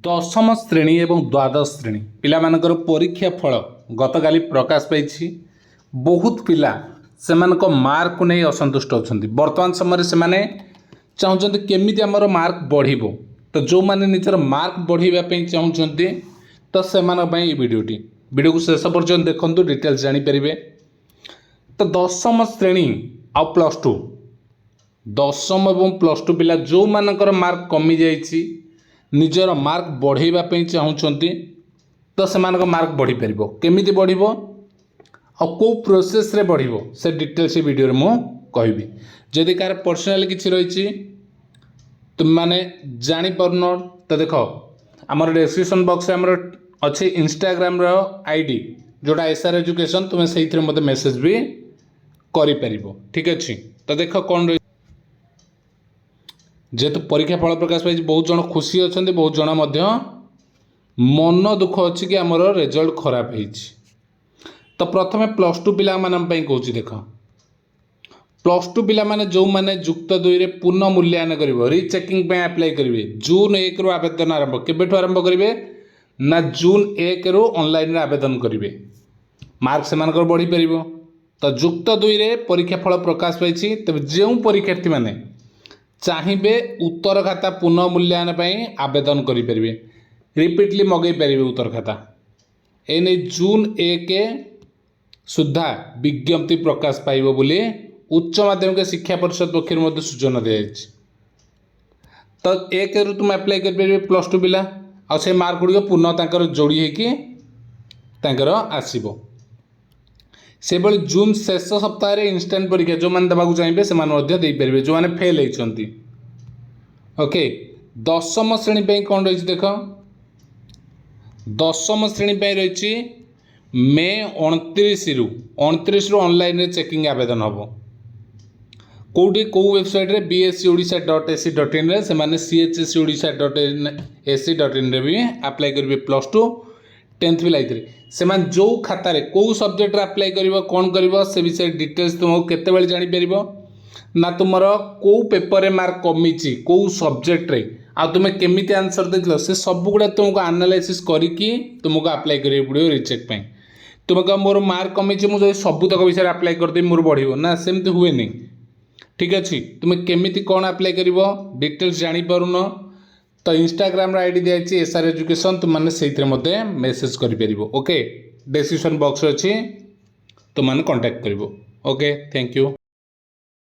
दशम श्रेणी एवं द्वादश श्रेणी पिलामानकर परीक्षा फल गतकाली प्रकाश पाई। बहुत पिला से मार्क को नहीं असंतुष्ट अच्छा बर्तमान समय से चाहते केमी आमर मार्क बढ़ तो जो मैंने निजर मार्क बढ़ाई चाहते तो से वीडियो को शेष पर्यटन देखूँ डिटेल्स जानीपर। तो दशम श्रेणी आ प्लस टू दशम और प्लस टू पिला जो मानकर मार्क कमी जाइए निजर मार्क बढ़ाई चाहते तो से मार्क बढ़ी पार केमी बढ़ कौ प्रोसेस रे बढ़ से डिटेल्स वीडियो मु कहबी। जदि कार पर्सनाल किसी रही तुम मैंने जापार तो देख आम डिस्क्रिप्शन बॉक्स अच्छे इंस्टाग्राम आईडी जोटा एसआर एजुकेशन तुम्हें से मत मेसेज भी कर ठीक अच्छे। तो देख कौन रही जेहेतु परीक्षा फल प्रकाश पाई बहुत जन खुशी अच्छा बहुत जन मन दुख अच्छी कि आमर रिजल्ट खराब है। तो प्रथम प्लस टू पिला कहूँ देख प्लस टू पिला माने जो माने जुक्त दुई रे पुनः मूल्यांकन कर रिचेकिंग अप्लाई करेंगे जून 1 रु आवेदन आरंभ केबेठु आरंभ करेंगे ना जून 1 रु ऑनलाइन आवेदन करेंगे मार्क से बढ़ी पार। तो जुक्त दुई रे परीक्षा फल प्रकाश पाई तब जो परीक्षार्थी माने चाहिए उत्तर खाता पुनः मूल्यांकन आवेदन करेंगे रिपीटली मगई पारे उत्तर खाता एने जून 1 सुधा विज्ञप्ति प्रकाश पाइब बोली उच्च माध्यमिक शिक्षा परिषद पक्ष सूचना दी जाए। तो 1 रु तुम अप्लाई कर प्लस टू पिला आ से मार्क गुड़िक पुनः तांकर जोड़ी होकर आसब से जून शेष सप्ताह इंस्टांट परीक्षा जो मैंने देवाक चाहिए से जो मैंने फेल होती। ओके दशम श्रेणी पे कौन रही देख दशम श्रेणी पे रही मे 29 रु ऑनलाइन चेकिंग आवेदन हम कौटी कौ वेबसाइट रे bscodisha.ac.in से chscodisha.ac.in भी अप्लाई करेंगे प्लस टू 10th पिला से जो खाता कौ सब्जेक्ट अप्लाई कर कौन कर से विषय डिटेल्स तुमको केते जापर ना तुम कौ पेपर मार्क कमी कौ सब्जेक्ट रे आ तुम्हें केमी आंसर देथिल से सब गुड़ा तुमको एनालाइसिस करके तुमको अप्लाई करेंगे पड़ो रिचेक तुम कह मोर मार्क कमी मुझे सबुतक विषय अप्लाई करदेवी मोर बढ़ ना सेमती हुए नहीं ठीक अच्छे। तुम्हें केमी कौन अप्लाई कर डिटेल्स जापारुन तो इंस्टाग्राम आईडी दिखाई एसआर एजुकेशन तुमने से मत मेसेज कर ओके डिस्क्रिप्शन बॉक्स अच्छी तुमने कांटेक्ट कर ओके थैंक यू।